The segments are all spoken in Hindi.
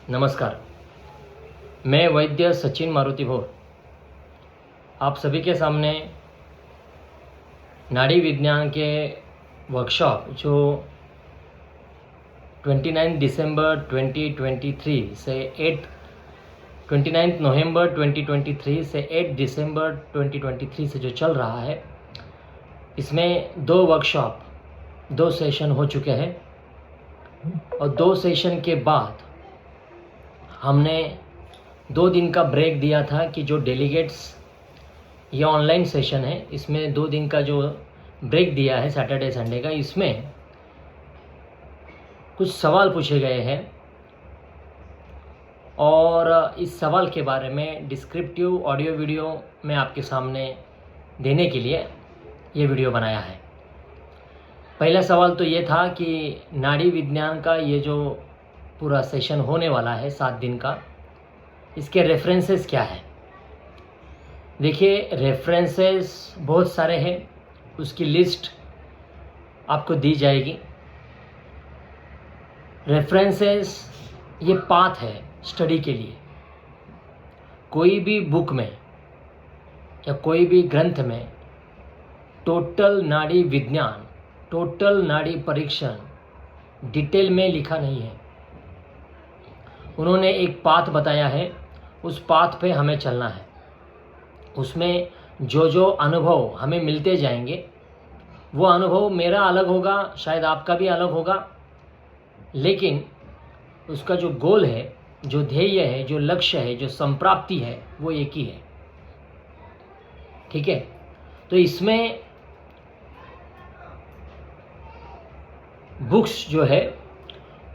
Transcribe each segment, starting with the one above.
नमस्कार। मैं वैद्य सचिन मारुति भोर आप सभी के सामने नाड़ी विज्ञान के वर्कशॉप जो 29 दिसंबर 2023 से 29 नवंबर 2023 से 8 दिसंबर 2023 से जो चल रहा है, इसमें 2 वर्कशॉप 2 सेशन हो चुके हैं और 2 सेशन के बाद हमने 2 दिन का ब्रेक दिया था कि जो डेलीगेट्स, ये ऑनलाइन सेशन है, इसमें 2 दिन का जो ब्रेक दिया है सैटरडे संडे का, इसमें कुछ सवाल पूछे गए हैं और इस सवाल के बारे में डिस्क्रिप्टिव ऑडियो वीडियो मैं आपके सामने देने के लिए ये वीडियो बनाया है। पहला सवाल तो ये था कि नाड़ी विज्ञान का ये जो पूरा सेशन होने वाला है 7 दिन का, इसके रेफरेंसेस क्या है। देखिए, रेफरेंसेस बहुत सारे हैं, उसकी लिस्ट आपको दी जाएगी। रेफरेंसेस ये पाथ है स्टडी के लिए। कोई भी बुक में या कोई भी ग्रंथ में टोटल नाड़ी विज्ञान, टोटल नाड़ी परीक्षण डिटेल में लिखा नहीं है। उन्होंने एक पाथ बताया है, उस पाथ पे हमें चलना है। उसमें जो जो अनुभव हमें मिलते जाएंगे, वो अनुभव मेरा अलग होगा, शायद आपका भी अलग होगा, लेकिन उसका जो गोल है, जो ध्येय है, जो लक्ष्य है, जो संप्राप्ति है, वो एक ही है। ठीक है। तो इसमें बुक्स जो है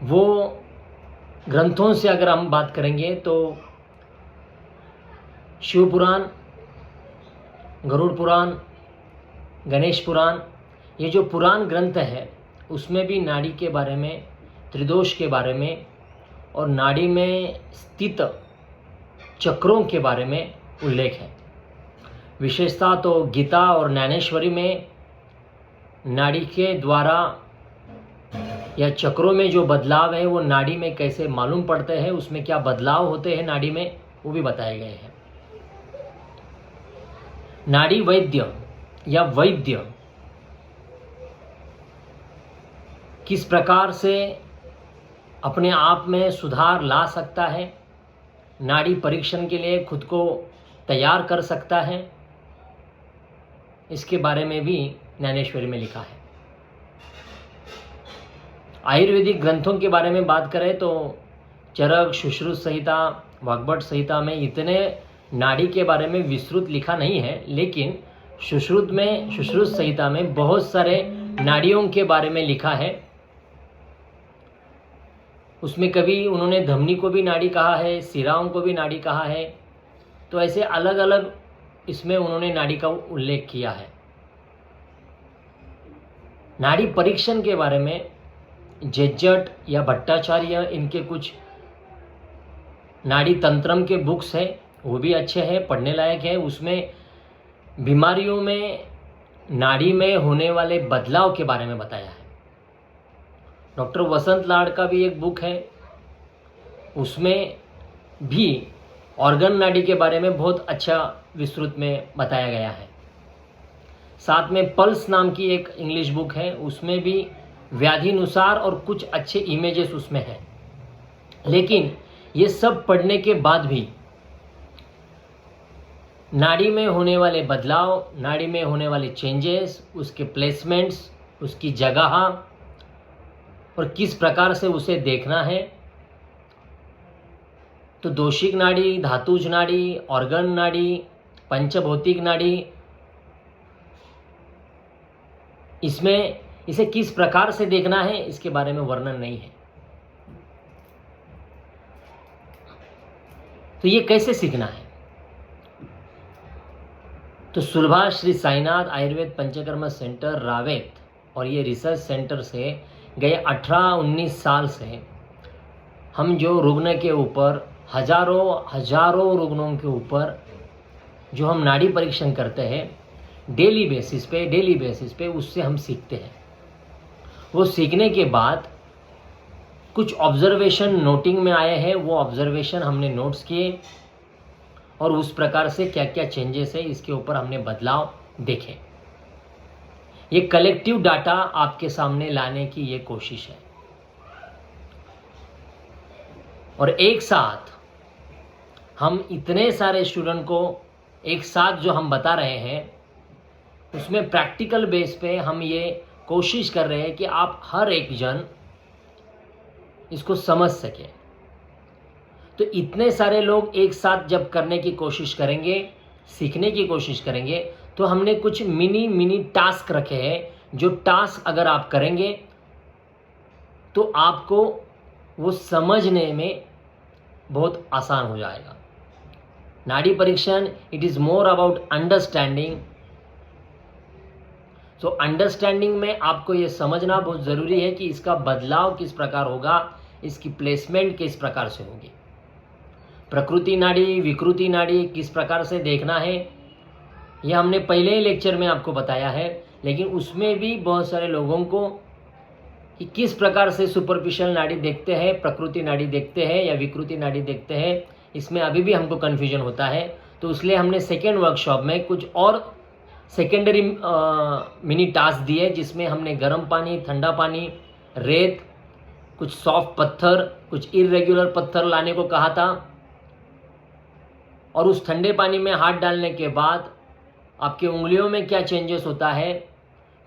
वो ग्रंथों से अगर हम बात करेंगे तो शिव पुराण, गरुड़ पुराण, गणेश पुराण, ये जो पुराण ग्रंथ है उसमें भी नाड़ी के बारे में, त्रिदोष के बारे में और नाड़ी में स्थित चक्रों के बारे में उल्लेख है। विशेषता तो गीता और ज्ञानेश्वरी में नाड़ी के द्वारा या चक्रों में जो बदलाव है वो नाड़ी में कैसे मालूम पड़ते हैं, उसमें क्या बदलाव होते हैं नाड़ी में, वो भी बताए गए हैं। नाड़ी वैद्य या वैद्य किस प्रकार से अपने आप में सुधार ला सकता है, नाड़ी परीक्षण के लिए खुद को तैयार कर सकता है, इसके बारे में भी ज्ञानेश्वरी में लिखा है। आयुर्वेदिक ग्रंथों के बारे में बात करें तो चरक, सुश्रुत संहिता, वाग्भट संहिता में इतने नाड़ी के बारे में विस्तृत लिखा नहीं है, लेकिन सुश्रुत संहिता में बहुत सारे नाड़ियों के बारे में लिखा है। उसमें कभी उन्होंने धमनी को भी नाड़ी कहा है, सिराओं को भी नाड़ी कहा है, तो ऐसे अलग अलग इसमें उन्होंने नाड़ी का उल्लेख किया है। नाड़ी परीक्षण के बारे में जेजट या भट्टाचार्य, इनके कुछ नाड़ी तंत्रम के बुक्स हैं, वो भी अच्छे हैं, पढ़ने लायक है। उसमें बीमारियों में नाड़ी में होने वाले बदलाव के बारे में बताया है। डॉक्टर वसंत लाड का भी एक बुक है, उसमें भी ऑर्गन नाड़ी के बारे में बहुत अच्छा विस्तृत में बताया गया है। साथ में पल्स नाम की एक इंग्लिश बुक है, उसमें भी व्याधिनुसार और कुछ अच्छे इमेजेस उसमें हैं। लेकिन ये सब पढ़ने के बाद भी नाड़ी में होने वाले बदलाव, नाड़ी में होने वाले चेंजेस, उसके प्लेसमेंट्स, उसकी जगह और किस प्रकार से उसे देखना है, तो दोषिक नाड़ी, धातुज नाड़ी, ऑर्गन नाड़ी, पंचभौतिक नाड़ी, इसमें इसे किस प्रकार से देखना है, इसके बारे में वर्णन नहीं है। तो ये कैसे सीखना है? तो सुलभा श्री साईनाथ आयुर्वेद पंचकर्म सेंटर रावेत और ये रिसर्च सेंटर से गए 18-19 साल से हम जो रुग्ण के ऊपर हजारों रुग्णों के ऊपर जो हम नाड़ी परीक्षण करते हैं डेली बेसिस पे उससे हम सीखते हैं। वो सीखने के बाद कुछ ऑब्जर्वेशन नोटिंग में आए हैं, वो ऑब्जर्वेशन हमने नोट्स किए और उस प्रकार से क्या क्या चेंजेस है इसके ऊपर हमने बदलाव देखे। ये कलेक्टिव डाटा आपके सामने लाने की ये कोशिश है। और एक साथ हम इतने सारे स्टूडेंट को एक साथ जो हम बता रहे हैं उसमें प्रैक्टिकल बेस पे हम ये कोशिश कर रहे हैं कि आप हर एक जन इसको समझ सके। तो इतने सारे लोग एक साथ जब करने की कोशिश करेंगे, सीखने की कोशिश करेंगे, तो हमने कुछ मिनी टास्क रखे हैं जो टास्क अगर आप करेंगे तो आपको वो समझने में बहुत आसान हो जाएगा। नाड़ी परीक्षण it is more about understanding. So understanding में आपको ये समझना बहुत ज़रूरी है कि इसका बदलाव किस प्रकार होगा, इसकी प्लेसमेंट किस प्रकार से होगी, प्रकृति नाड़ी विकृति नाड़ी किस प्रकार से देखना है, ये हमने पहले ही लेक्चर में आपको बताया है। लेकिन उसमें भी बहुत सारे लोगों को कि किस प्रकार से सुपरफिशियल नाड़ी देखते हैं, प्रकृति नाड़ी देखते हैं या विकृति नाड़ी देखते हैं, इसमें अभी भी हमको कन्फ्यूजन होता है। तो इसलिए हमने सेकेंड वर्कशॉप में कुछ और सेकेंडरी मिनी टास्क दिए जिसमें हमने गर्म पानी, ठंडा पानी, रेत, कुछ सॉफ्ट पत्थर, कुछ इरेगुलर पत्थर लाने को कहा था। और उस ठंडे पानी में हाथ डालने के बाद आपके उंगलियों में क्या चेंजेस होता है,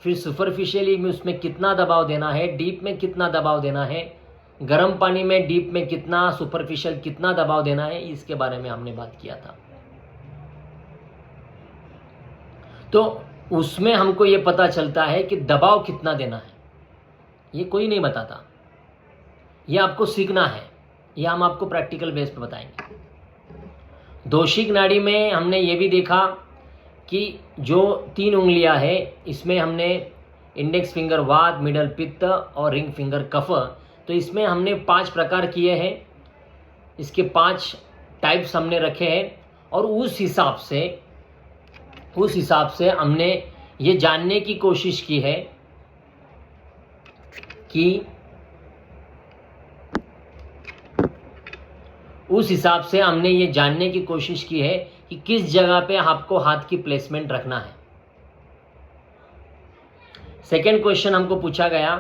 फिर सुपरफिशियली में उसमें कितना दबाव देना है, डीप में कितना दबाव देना है, गर्म पानी में डीप में कितना, सुपरफिशियल कितना दबाव देना है, इसके बारे में हमने बात किया था। तो उसमें हमको ये पता चलता है कि दबाव कितना देना है, ये कोई नहीं बताता, ये आपको सीखना है, ये हम आपको प्रैक्टिकल बेस पे बताएंगे। दोषिक नाड़ी में हमने ये भी देखा कि जो 3 उंगलियां है इसमें हमने इंडेक्स फिंगर वात, मिडल पित्त और रिंग फिंगर कफ, तो इसमें हमने 5 प्रकार किए हैं, इसके 5 टाइप्स हमने रखे हैं। और उस हिसाब से हमने ये जानने की कोशिश की है कि किस जगह पे आपको हाथ की प्लेसमेंट रखना है। सेकेंड क्वेश्चन हमको पूछा गया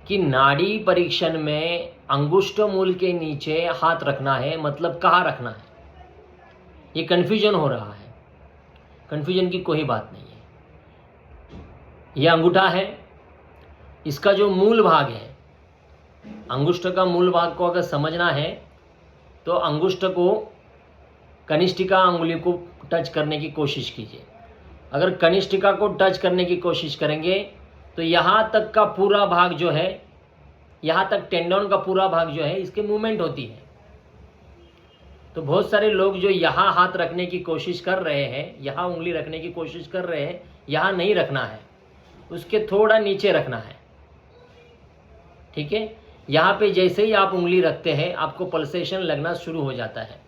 कि नाड़ी परीक्षण में अंगुष्ठ मूल के नीचे हाथ रखना है, मतलब कहाँ रखना है। ये कन्फ्यूजन हो रहा है, कन्फ्यूजन की कोई बात नहीं है। यह अंगूठा है, इसका जो मूल भाग है, अंगुष्ठ का मूल भाग को अगर समझना है तो अंगुष्ठ को कनिष्ठिका अंगुली को टच करने की कोशिश कीजिए। अगर कनिष्ठिका को टच करने की कोशिश करेंगे तो यहाँ तक का पूरा भाग जो है, यहाँ तक टेंडन का पूरा भाग जो है, इसके मूवमेंट होती है। तो बहुत सारे लोग जो यहाँ हाथ रखने की कोशिश कर रहे हैं, यहाँ उंगली रखने की कोशिश कर रहे हैं, यहाँ नहीं रखना है, उसके थोड़ा नीचे रखना है। ठीक है, यहाँ पे जैसे ही आप उंगली रखते हैं आपको पल्सेशन लगना शुरू हो जाता है।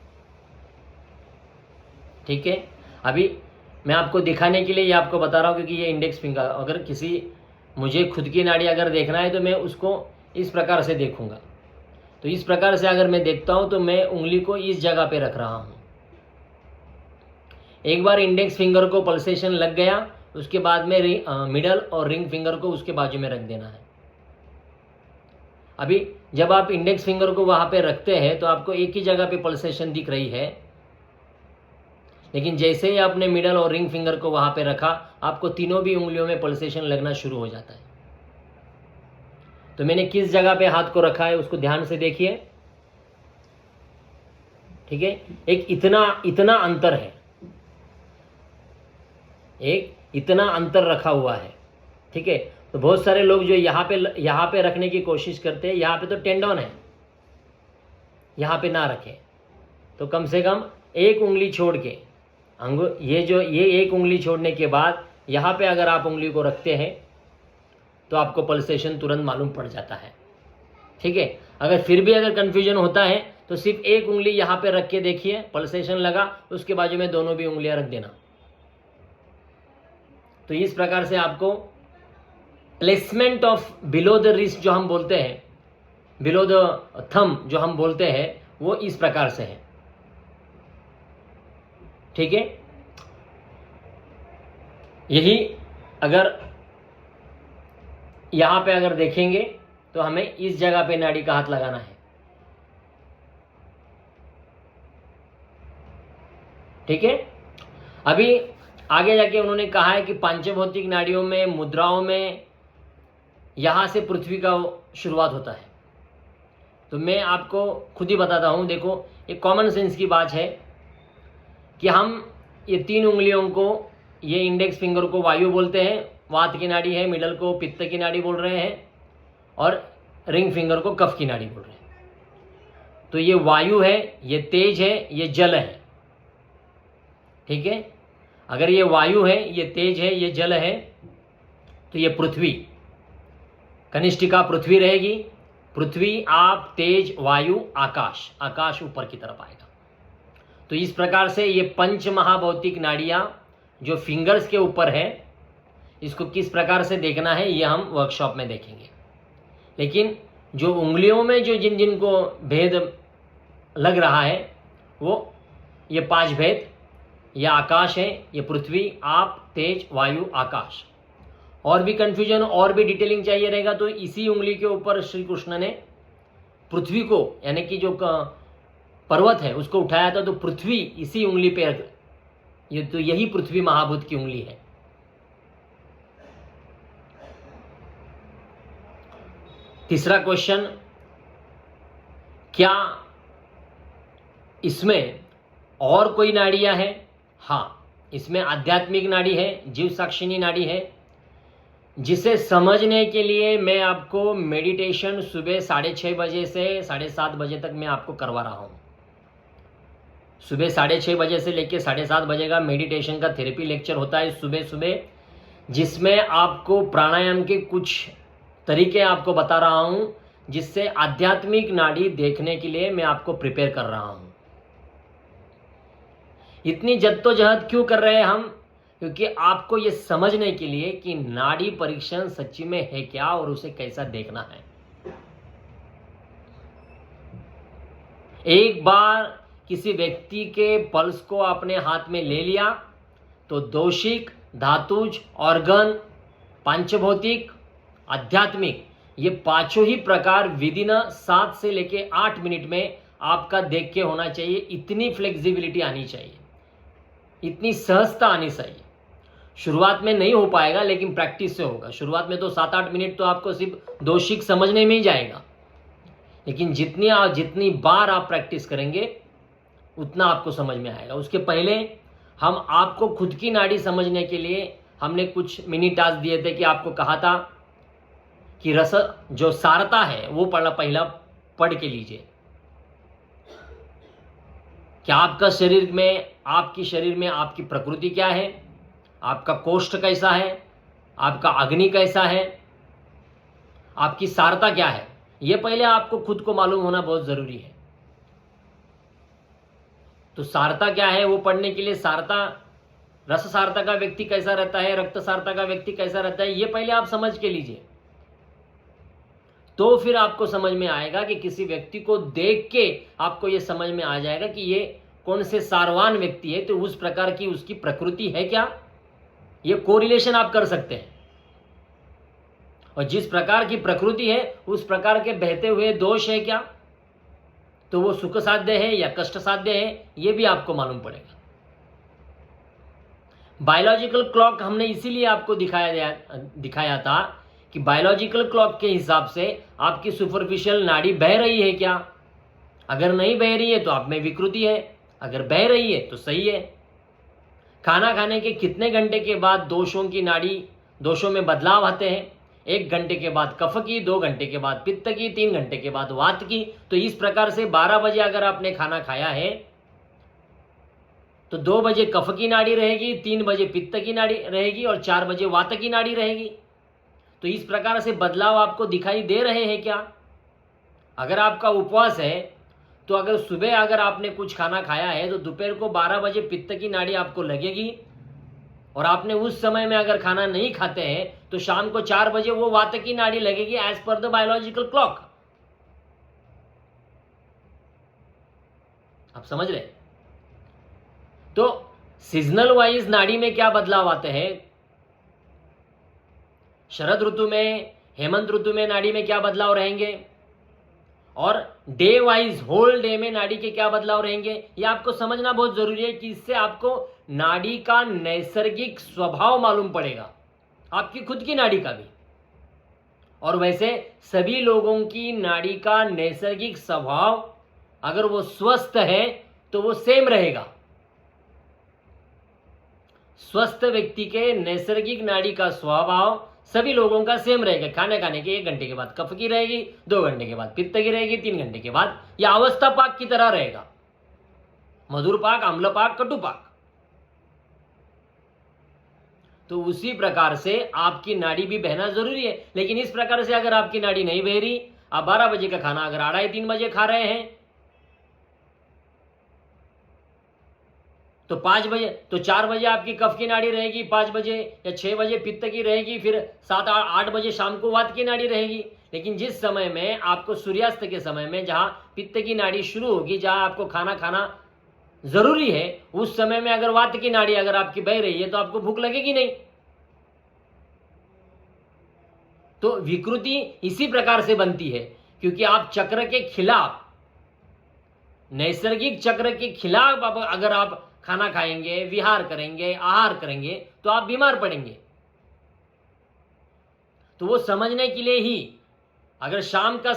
ठीक है, अभी मैं आपको दिखाने के लिए ये आपको बता रहा हूँ क्योंकि ये इंडेक्स फिंगर, अगर किसी मुझे खुद की नाड़ी अगर देखना है तो मैं उसको इस प्रकार से देखूंगा। तो इस प्रकार से अगर मैं देखता हूँ तो मैं उंगली को इस जगह पे रख रहा हूँ। एक बार इंडेक्स फिंगर को पल्सेशन लग गया, उसके बाद में मिडल और रिंग फिंगर को उसके बाजू में रख देना है। अभी जब आप इंडेक्स फिंगर को वहाँ पे रखते हैं तो आपको एक ही जगह पे पल्सेशन दिख रही है, लेकिन जैसे ही आपने मिडल और रिंग फिंगर को वहाँ पे रखा आपको तीनों भी उंगलियों में पल्सेशन लगना शुरू हो जाता है। तो मैंने किस जगह पे हाथ को रखा है उसको ध्यान से देखिए। ठीक है, एक इतना अंतर है, एक इतना अंतर रखा हुआ है। ठीक है, तो बहुत सारे लोग जो यहाँ पे रखने की कोशिश करते हैं, यहाँ पे तो टेंडन है, यहाँ पे ना रखें। तो कम से कम एक उंगली छोड़ के ये एक उंगली छोड़ने के बाद यहाँ पे अगर आप उंगली को रखते हैं तो आपको पल्सेशन तुरंत मालूम पड़ जाता है। ठीक है, अगर फिर भी अगर कन्फ्यूजन होता है तो सिर्फ एक उंगली यहाँ पे रख के देखिए, पल्सेशन लगा, उसके बाजू में दोनों भी उंगलियां रख देना। तो इस प्रकार से आपको placement of below the wrist जो हम बोलते हैं, बिलो द थम जो हम बोलते हैं वो इस प्रकार से है। ठीक है, यही अगर यहां पे अगर देखेंगे तो हमें इस जगह पे नाड़ी का हाथ लगाना है। ठीक है, अभी आगे जाके उन्होंने कहा है कि पांचभौतिक नाड़ियों में, मुद्राओं में यहां से पृथ्वी का शुरुआत होता है। तो मैं आपको खुद ही बताता हूं। देखो, ये कॉमन सेंस की बात है कि हम ये 3 उंगलियों को, ये इंडेक्स फिंगर को वायु बोलते हैं, वात की नाड़ी है, मिडल को पित्त की नाड़ी बोल रहे हैं, और रिंग फिंगर को कफ की नाड़ी बोल रहे हैं। तो ये वायु है, ये तेज है, ये जल है। ठीक है, अगर ये वायु है, ये तेज है, ये जल है, तो ये पृथ्वी, कनिष्ठिका पृथ्वी रहेगी। पृथ्वी, आप, तेज, वायु, आकाश, आकाश ऊपर की तरफ आएगा। तो इस प्रकार से ये 5 महाभौतिक नाड़ियां जो फिंगर्स के ऊपर है, इसको किस प्रकार से देखना है ये हम वर्कशॉप में देखेंगे। लेकिन जो उंगलियों में जो जिन जिन को भेद लग रहा है, वो ये 5 भेद, ये आकाश है, ये पृथ्वी, आप, तेज, वायु, आकाश। और भी कंफ्यूजन, और भी डिटेलिंग चाहिए रहेगा तो इसी उंगली के ऊपर श्री कृष्ण ने पृथ्वी को, यानी कि जो पर्वत है उसको उठाया था, तो पृथ्वी इसी उंगली पे, ये तो यही पृथ्वी महाभूत की उंगली है। तीसरा क्वेश्चन, क्या इसमें और कोई नाड़ियां हैं? हाँ, इसमें आध्यात्मिक नाड़ी है, जीव साक्षिणी नाड़ी है, जिसे समझने के लिए मैं आपको मेडिटेशन सुबह 6:30 बजे से 7:30 बजे तक मैं आपको करवा रहा हूं। सुबह 6:30 बजे से लेकर 7:30 बजे का मेडिटेशन का थेरेपी लेक्चर होता है सुबह सुबह, जिसमें आपको प्राणायाम के कुछ तरीके आपको बता रहा हूं, जिससे आध्यात्मिक नाड़ी देखने के लिए मैं आपको प्रिपेयर कर रहा हूं। इतनी जद्दोजहद क्यों कर रहे हैं हम? क्योंकि आपको यह समझने के लिए कि नाड़ी परीक्षण सच्ची में है क्या और उसे कैसा देखना है। एक बार किसी व्यक्ति के पल्स को अपने हाथ में ले लिया तो दोषिक, धातुज, ऑर्गन, पांचभौतिक, आध्यात्मिक, ये पांचों ही प्रकार विदिन 7 से लेके 8 मिनट में आपका देख के होना चाहिए। इतनी फ्लेक्सिबिलिटी आनी चाहिए, इतनी सहजता आनी चाहिए। शुरुआत में नहीं हो पाएगा, लेकिन प्रैक्टिस से होगा। शुरुआत में तो 7-8 मिनट तो आपको सिर्फ दोषिक समझने में ही जाएगा, लेकिन जितनी बार आप प्रैक्टिस करेंगे उतना आपको समझ में आएगा। उसके पहले हम आपको खुद की नाड़ी समझने के लिए हमने कुछ मिनी टास्क दिए थे कि आपको कहा था कि रस जो सारता है वो पहला पढ़ के लीजिए। क्या आपका शरीर में, आपकी शरीर में आपकी प्रकृति क्या है, आपका कोष्ठ कैसा है, आपका अग्नि कैसा है, आपकी सारता क्या है, ये पहले आपको खुद को मालूम होना बहुत जरूरी है। तो सारता क्या है वो पढ़ने के लिए, सारता, रस सारता का व्यक्ति कैसा रहता है, रक्त सारता का व्यक्ति कैसा रहता है, ये पहले आप समझ के लीजिए। तो फिर आपको समझ में आएगा कि किसी व्यक्ति को देख के आपको यह समझ में आ जाएगा कि ये कौन से सारवान व्यक्ति है, तो उस प्रकार की उसकी प्रकृति है क्या, ये कोरिलेशन आप कर सकते हैं। और जिस प्रकार की प्रकृति है उस प्रकार के बहते हुए दोष है क्या, तो वो सुख साध्य है या कष्ट साध्य है, ये भी आपको मालूम पड़ेगा। बायोलॉजिकल क्लॉक हमने इसीलिए आपको दिखाया था कि बायोलॉजिकल क्लॉक के हिसाब से आपकी सुपरफिशियल नाड़ी बह रही है क्या। अगर नहीं बह रही है तो आप में विकृति है, अगर बह रही है तो सही है। खाना खाने के कितने घंटे के बाद दोषों में बदलाव आते हैं? 1 घंटे के बाद कफ की, 2 घंटे के बाद पित्त की, 3 घंटे के बाद वात की। तो इस प्रकार से 12 बजे अगर आपने खाना खाया है तो 2 बजे कफ की नाड़ी रहेगी, 3 बजे पित्त की नाड़ी रहेगी और 4 बजे वात की नाड़ी रहेगी। तो इस प्रकार से बदलाव आपको दिखाई दे रहे हैं क्या? अगर आपका उपवास है तो अगर सुबह अगर आपने कुछ खाना खाया है तो दोपहर को 12 बजे पित्त की नाड़ी आपको लगेगी, और आपने उस समय में अगर खाना नहीं खाते हैं तो शाम को 4 बजे वो वात की नाड़ी लगेगी, as per the biological clock. आप समझ रहे? तो सीजनल वाइज नाड़ी में क्या बदलाव आते हैं, शरद ऋतु में, हेमंत ऋतु में नाड़ी में क्या बदलाव रहेंगे, और डे वाइज होल डे में नाड़ी के क्या बदलाव रहेंगे, ये आपको समझना बहुत जरूरी है कि इससे आपको नाड़ी का नैसर्गिक स्वभाव मालूम पड़ेगा, आपकी खुद की नाड़ी का भी। और वैसे सभी लोगों की नाड़ी का नैसर्गिक स्वभाव अगर वो स्वस्थ है तो वो सेम रहेगा। स्वस्थ व्यक्ति के नैसर्गिक नाड़ी का स्वभाव सभी लोगों का सेम रहेगा। खाने खाने के 1 घंटे के बाद कफ की रहेगी, 2 घंटे के बाद पित्त की रहेगी, 3 घंटे के बाद यह अवस्था पाक की तरह रहेगा, मधुर पाक, अम्ल पाक, कटु पाक। तो उसी प्रकार से आपकी नाड़ी भी बहना जरूरी है। लेकिन इस प्रकार से अगर आपकी नाड़ी नहीं बह रही, आप 12 बजे का खाना अगर 2:30-3 बजे खा रहे हैं तो 5 बजे, तो 4 बजे आपकी कफ की नाड़ी रहेगी, 5 बजे या 6 बजे पित्त की रहेगी, फिर 7-8 बजे शाम को वात की नाड़ी रहेगी। लेकिन जिस समय में आपको सूर्यास्त के समय में जहां पित्त की नाड़ी शुरू होगी, जहां आपको खाना खाना जरूरी है, उस समय में अगर वात की नाड़ी अगर आपकी बह रही है तो आपको भूख लगेगी नहीं। तो विकृति इसी प्रकार से बनती है, क्योंकि आप चक्र के खिलाफ, नैसर्गिक चक्र के खिलाफ अगर आप खाना खाएंगे, विहार करेंगे, आहार करेंगे तो आप बीमार पड़ेंगे। तो वो समझने के लिए ही अगर शाम का